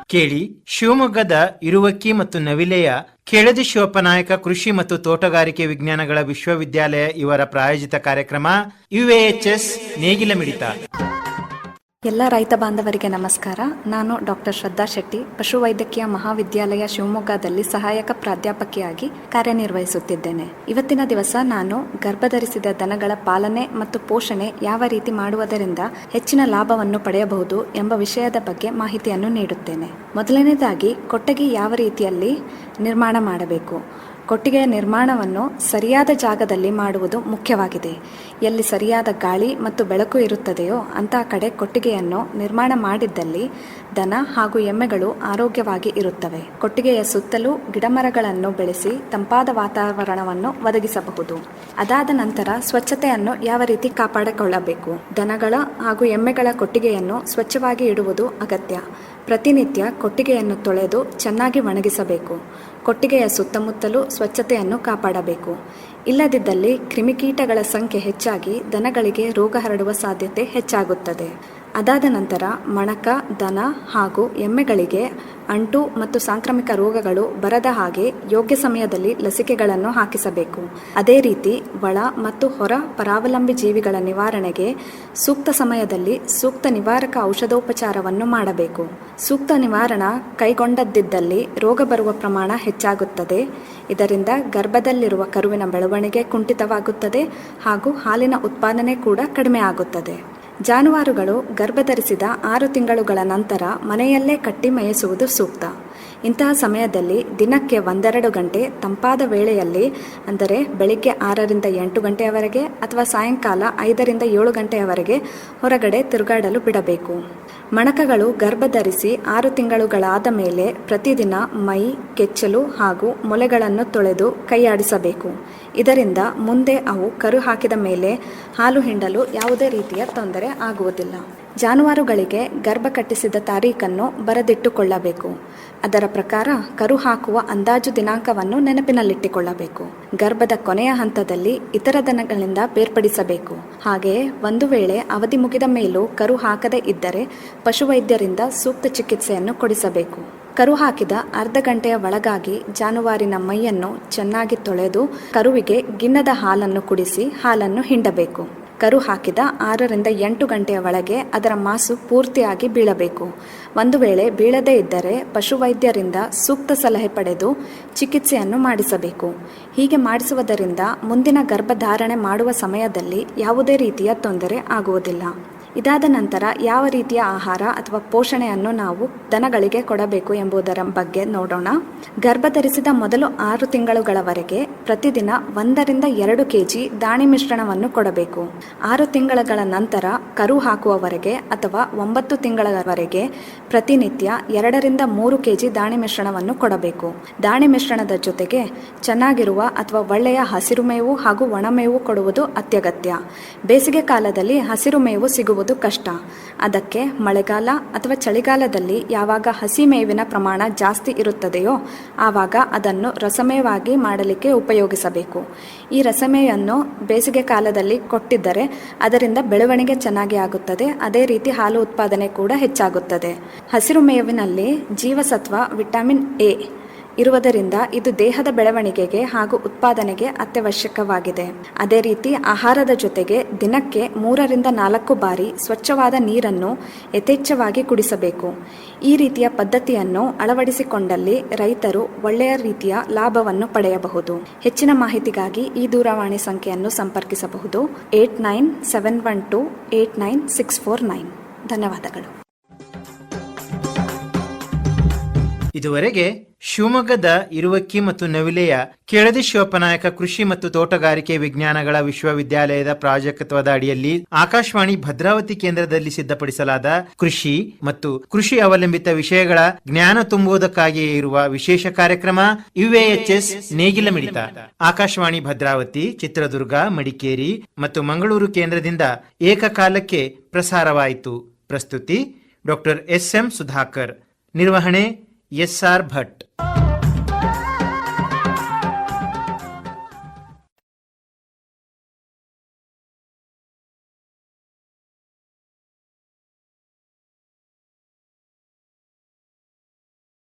ಕೇಳಿ ಶಿವಮೊಗ್ಗದ ಇರುವಕ್ಕಿ ಮತ್ತು ನವಿಲೆಯ ಕೆಳದಿ ಶಿವಪ್ಪನಾಯಕ ಕೃಷಿ ಮತ್ತು ತೋಟಗಾರಿಕೆ ವಿಜ್ಞಾನಗಳ ವಿಶ್ವವಿದ್ಯಾಲಯ ಇವರ ಪ್ರಾಯೋಜಿತ ಕಾರ್ಯಕ್ರಮ UAHS ನೇಗಿಲ ಮಿಡಿತ. ಎಲ್ಲ ರೈತ ಬಾಂಧವರಿಗೆ ನಮಸ್ಕಾರ. ನಾನು ಡಾಕ್ಟರ್ ಶ್ರದ್ಧಾ ಶೆಟ್ಟಿ, ಪಶುವೈದ್ಯಕೀಯ ಮಹಾವಿದ್ಯಾಲಯ ಶಿವಮೊಗ್ಗದಲ್ಲಿ ಸಹಾಯಕ ಪ್ರಾಧ್ಯಾಪಕಿಯಾಗಿ ಕಾರ್ಯನಿರ್ವಹಿಸುತ್ತಿದ್ದೇನೆ. ಇವತ್ತಿನ ದಿವಸ ನಾನು ಗರ್ಭಧರಿಸಿದ ದನಗಳ ಪಾಲನೆ ಮತ್ತು ಪೋಷಣೆ ಯಾವ ರೀತಿ ಮಾಡುವುದರಿಂದ ಹೆಚ್ಚಿನ ಲಾಭವನ್ನು ಪಡೆಯಬಹುದು ಎಂಬ ವಿಷಯದ ಬಗ್ಗೆ ಮಾಹಿತಿಯನ್ನು ನೀಡುತ್ತೇನೆ. ಮೊದಲನೇದಾಗಿ ಕೊಟ್ಟಿಗೆ ಯಾವ ರೀತಿಯಲ್ಲಿ ನಿರ್ಮಾಣ ಮಾಡಬೇಕು. ಕೊಟ್ಟಿಗೆಯ ನಿರ್ಮಾಣವನ್ನು ಸರಿಯಾದ ಜಾಗದಲ್ಲಿ ಮಾಡುವುದು ಮುಖ್ಯವಾಗಿದೆ. ಎಲ್ಲಿ ಸರಿಯಾದ ಗಾಳಿ ಮತ್ತು ಬೆಳಕು ಇರುತ್ತದೆಯೋ ಅಂತಹ ಕಡೆ ಕೊಟ್ಟಿಗೆಯನ್ನು ನಿರ್ಮಾಣ ಮಾಡಿದ್ದಲ್ಲಿ ದನ ಹಾಗೂ ಎಮ್ಮೆಗಳು ಆರೋಗ್ಯವಾಗಿ ಇರುತ್ತವೆ. ಕೊಟ್ಟಿಗೆಯ ಸುತ್ತಲೂ ಗಿಡಮರಗಳನ್ನು ಬೆಳೆಸಿ ತಂಪಾದ ವಾತಾವರಣವನ್ನು ಒದಗಿಸಬಹುದು. ಅದಾದ ನಂತರ ಸ್ವಚ್ಛತೆಯನ್ನು ಯಾವ ರೀತಿ ಕಾಪಾಡಿಕೊಳ್ಳಬೇಕು. ದನಗಳ ಹಾಗೂ ಎಮ್ಮೆಗಳ ಕೊಟ್ಟಿಗೆಯನ್ನು ಸ್ವಚ್ಛವಾಗಿ ಇಡುವುದು ಅಗತ್ಯ. ಪ್ರತಿನಿತ್ಯ ಕೊಟ್ಟಿಗೆಯನ್ನು ತೊಳೆದು ಚೆನ್ನಾಗಿ ಒಣಗಿಸಬೇಕು. ಕೊಟ್ಟಿಗೆಯ ಸುತ್ತಮುತ್ತಲೂ ಸ್ವಚ್ಛತೆಯನ್ನು ಕಾಪಾಡಬೇಕು. ಇಲ್ಲದಿದ್ದಲ್ಲಿ ಕ್ರಿಮಿಕೀಟಗಳ ಸಂಖ್ಯೆ ಹೆಚ್ಚಾಗಿ ದನಗಳಿಗೆ ರೋಗ ಹರಡುವ ಸಾಧ್ಯತೆ ಹೆಚ್ಚಾಗುತ್ತದೆ. ಅದಾದ ನಂತರ ಮಣಕ, ದನ ಹಾಗೂ ಎಮ್ಮೆಗಳಿಗೆ ಅಂಟು ಮತ್ತು ಸಾಂಕ್ರಾಮಿಕ ರೋಗಗಳು ಬರದ ಹಾಗೆ ಯೋಗ್ಯ ಸಮಯದಲ್ಲಿ ಲಸಿಕೆಗಳನ್ನು ಹಾಕಿಸಬೇಕು. ಅದೇ ರೀತಿ ಒಳ ಮತ್ತು ಹೊರ ಪರಾವಲಂಬಿ ಜೀವಿಗಳ ನಿವಾರಣೆಗೆ ಸೂಕ್ತ ಸಮಯದಲ್ಲಿ ಸೂಕ್ತ ನಿವಾರಕ ಔಷಧೋಪಚಾರವನ್ನು ಮಾಡಬೇಕು. ಸೂಕ್ತ ನಿವಾರಣೆ ಕೈಗೊಂಡದ್ದಿದ್ದಲ್ಲಿ ರೋಗ ಬರುವ ಪ್ರಮಾಣ ಹೆಚ್ಚಾಗುತ್ತದೆ. ಇದರಿಂದ ಗರ್ಭದಲ್ಲಿರುವ ಕರುವಿನ ಬೆಳವಣಿಗೆ ಕುಂಠಿತವಾಗುತ್ತದೆ ಹಾಗೂ ಹಾಲಿನ ಉತ್ಪಾದನೆ ಕೂಡ ಕಡಿಮೆ ಆಗುತ್ತದೆ. ಜಾನುವಾರುಗಳು ಗರ್ಭಧರಿಸಿದ 6 ತಿಂಗಳುಗಳ ನಂತರ ಮನೆಯಲ್ಲೇ ಕಟ್ಟಿ ಮೇಯಿಸುವುದು ಸೂಕ್ತ. ಇಂತಹ ಸಮಯದಲ್ಲಿ ದಿನಕ್ಕೆ 1-2 ಗಂಟೆ ತಂಪಾದ ವೇಳೆಯಲ್ಲಿ, ಅಂದರೆ ಬೆಳಿಗ್ಗೆ 6ರಿಂದ 8 ಗಂಟೆಯವರೆಗೆ ಅಥವಾ ಸಾಯಂಕಾಲ 5ರಿಂದ 7 ಗಂಟೆಯವರೆಗೆ ಹೊರಗಡೆ ತಿರುಗಾಡಲು ಬಿಡಬೇಕು. ಮಣಕಗಳು ಗರ್ಭಧರಿಸಿ 6 ತಿಂಗಳುಗಳಾದ ಮೇಲೆ ಪ್ರತಿದಿನ ಮೈ, ಕೆಚ್ಚಲು ಹಾಗೂ ಮೊಲೆಗಳನ್ನು ತೊಳೆದು ಕೈಯಾಡಿಸಬೇಕು. ಇದರಿಂದ ಮುಂದೆ ಅವು ಕರು ಹಾಕಿದ ಮೇಲೆ ಹಾಲು ಹಿಂಡಲು ಯಾವುದೇ ರೀತಿಯ ತೊಂದರೆ ಆಗುವುದಿಲ್ಲ. ಜಾನುವಾರುಗಳಿಗೆ ಗರ್ಭ ಕಟ್ಟಿಸಿದ ತಾರೀಖನ್ನು ಬರೆದಿಟ್ಟುಕೊಳ್ಳಬೇಕು. ಅದರ ಪ್ರಕಾರ ಕರು ಹಾಕುವ ಅಂದಾಜು ದಿನಾಂಕವನ್ನು ನೆನಪಿನಲ್ಲಿಟ್ಟುಕೊಳ್ಳಬೇಕು. ಗರ್ಭದ ಕೊನೆಯ ಹಂತದಲ್ಲಿ ಇತರ ದನಗಳಿಂದ ಬೇರ್ಪಡಿಸಬೇಕು. ಹಾಗೆಯೇ ಒಂದು ವೇಳೆ ಅವಧಿ ಮುಗಿದ ಮೇಲೂ ಕರು ಹಾಕದೇ ಇದ್ದರೆ ಪಶುವೈದ್ಯರಿಂದ ಸೂಕ್ತ ಚಿಕಿತ್ಸೆಯನ್ನು ಕೊಡಿಸಬೇಕು. ಕರು ಹಾಕಿದ ಅರ್ಧ ಗಂಟೆಯ ಒಳಗಾಗಿ ಜಾನುವಾರಿನ ಮೈಯನ್ನು ಚೆನ್ನಾಗಿ ತೊಳೆದು ಕರುವಿಗೆ ಗಿಣ್ಣದ ಹಾಲನ್ನು ಕುಡಿಸಿ ಹಾಲನ್ನು ಹಿಂಡಬೇಕು. ಕರು ಹಾಕಿದ 6ರಿಂದ 8 ಗಂಟೆಯ ಒಳಗೆ ಅದರ ಮಾಸು ಪೂರ್ತಿಯಾಗಿ ಬೀಳಬೇಕು. ಒಂದು ವೇಳೆ ಬೀಳದೇ ಇದ್ದರೆ ಪಶುವೈದ್ಯರಿಂದ ಸೂಕ್ತ ಸಲಹೆ ಪಡೆದು ಚಿಕಿತ್ಸೆಯನ್ನು ಮಾಡಿಸಬೇಕು. ಹೀಗೆ ಮಾಡಿಸುವುದರಿಂದ ಮುಂದಿನ ಗರ್ಭಧಾರಣೆ ಮಾಡುವ ಸಮಯದಲ್ಲಿ ಯಾವುದೇ ರೀತಿಯ ತೊಂದರೆ ಆಗುವುದಿಲ್ಲ. ಇದಾದ ನಂತರ ಯಾವ ರೀತಿಯ ಆಹಾರ ಅಥವಾ ಪೋಷಣೆಯನ್ನು ನಾವು ದನಗಳಿಗೆ ಕೊಡಬೇಕು ಎಂಬುದರ ಬಗ್ಗೆ ನೋಡೋಣ. ಗರ್ಭಧರಿಸಿದ ಮೊದಲು 6 ತಿಂಗಳುಗಳವರೆಗೆ ಪ್ರತಿದಿನ 1ರಿಂದ 2 kg ದಾಣಿ ಮಿಶ್ರಣವನ್ನು ಕೊಡಬೇಕು. 6 ತಿಂಗಳ ನಂತರ ಕರು ಹಾಕುವವರೆಗೆ ಅಥವಾ 9 ತಿಂಗಳವರೆಗೆ ಪ್ರತಿನಿತ್ಯ 2ರಿಂದ 3 kg ದಾಣಿ ಮಿಶ್ರಣವನ್ನು ಕೊಡಬೇಕು. ದಾಣಿ ಮಿಶ್ರಣದ ಜೊತೆಗೆ ಚೆನ್ನಾಗಿರುವ ಅಥವಾ ಒಳ್ಳೆಯ ಹಸಿರು ಮೇವು ಹಾಗೂ ಒಣಮೇವು ಕೊಡುವುದು ಅತ್ಯಗತ್ಯ. ಬೇಸಿಗೆ ಕಾಲದಲ್ಲಿ ಹಸಿರು ಮೇವು ಸಿಗುವುದು ಕಷ್ಟ. ಅದಕ್ಕೆ ಮಳೆಗಾಲ ಅಥವಾ ಚಳಿಗಾಲದಲ್ಲಿ ಯಾವಾಗ ಹಸಿ ಮೇವಿನ ಪ್ರಮಾಣ ಜಾಸ್ತಿ ಇರುತ್ತದೆಯೋ ಆವಾಗ ಅದನ್ನು ರಸಮೇವಾಗಿ ಮಾಡಲಿಕ್ಕೆ ಉಪಯೋಗಿಸಬೇಕು. ಈ ರಸಮೇವನ್ನು ಬೇಸಿಗೆ ಕಾಲದಲ್ಲಿ ಕೊಟ್ಟಿದ್ದರೆ ಅದರಿಂದ ಬೆಳವಣಿಗೆ ಚೆನ್ನಾಗಿ ಆಗುತ್ತದೆ. ಅದೇ ರೀತಿ ಹಾಲು ಉತ್ಪಾದನೆ ಕೂಡ ಹೆಚ್ಚಾಗುತ್ತದೆ. ಹಸಿರು ಮೇವಿನಲ್ಲಿ ಜೀವಸತ್ವ ವಿಟಮಿನ್ ಎ ಇರುವುದರಿಂದ ಇದು ದೇಹದ ಬೆಳವಣಿಗೆಗೆ ಹಾಗೂ ಉತ್ಪಾದನೆಗೆ ಅತ್ಯವಶ್ಯಕವಾಗಿದೆ. ಅದೇ ರೀತಿ ಆಹಾರದ ಜೊತೆಗೆ ದಿನಕ್ಕೆ 3ರಿಂದ 4 ಬಾರಿ ಸ್ವಚ್ಛವಾದ ನೀರನ್ನು ಯಥೇಚ್ಛವಾಗಿ ಕುಡಿಸಬೇಕು. ಈ ರೀತಿಯ ಪದ್ಧತಿಯನ್ನು ಅಳವಡಿಸಿಕೊಂಡಲ್ಲಿ ರೈತರು ಒಳ್ಳೆಯ ರೀತಿಯ ಲಾಭವನ್ನು ಪಡೆಯಬಹುದು. ಹೆಚ್ಚಿನ ಮಾಹಿತಿಗಾಗಿ ಈ ದೂರವಾಣಿ ಸಂಖ್ಯೆಯನ್ನು ಸಂಪರ್ಕಿಸಬಹುದು. 8971289649. ಧನ್ಯವಾದಗಳು. ಇದುವರೆಗೆ ಶಿವಮೊಗ್ಗದ ಇರುವಕ್ಕಿ ಮತ್ತು ನವಿಲೆಯ ಕೆಳದಿ ಶಿವಪ್ಪನಾಯಕ ಕೃಷಿ ಮತ್ತು ತೋಟಗಾರಿಕೆ ವಿಜ್ಞಾನಗಳ ವಿಶ್ವವಿದ್ಯಾಲಯದ ಪ್ರಾಜೆಕ್ಟ್ವದ ಅಡಿಯಲ್ಲಿ ಆಕಾಶವಾಣಿ ಭದ್ರಾವತಿ ಕೇಂದ್ರದಲ್ಲಿ ಸಿದ್ಧಪಡಿಸಲಾದ ಕೃಷಿ ಮತ್ತು ಕೃಷಿ ಅವಲಂಬಿತ ವಿಷಯಗಳ ಜ್ಞಾನ ತುಂಬುವುದಕ್ಕಾಗಿಯೇ ಇರುವ ವಿಶೇಷ ಕಾರ್ಯಕ್ರಮ UAHS ನೇಗಿಲ ಮಿಡಿತ ಆಕಾಶವಾಣಿ ಭದ್ರಾವತಿ, ಚಿತ್ರದುರ್ಗ, ಮಡಿಕೇರಿ ಮತ್ತು ಮಂಗಳೂರು ಕೇಂದ್ರದಿಂದ ಏಕಕಾಲಕ್ಕೆ ಪ್ರಸಾರವಾಯಿತು. ಪ್ರಸ್ತುತಿ ಡಾಕ್ಟರ್ SM ಸುಧಾಕರ್. ನಿರ್ವಹಣೆ SR ಭಟ್.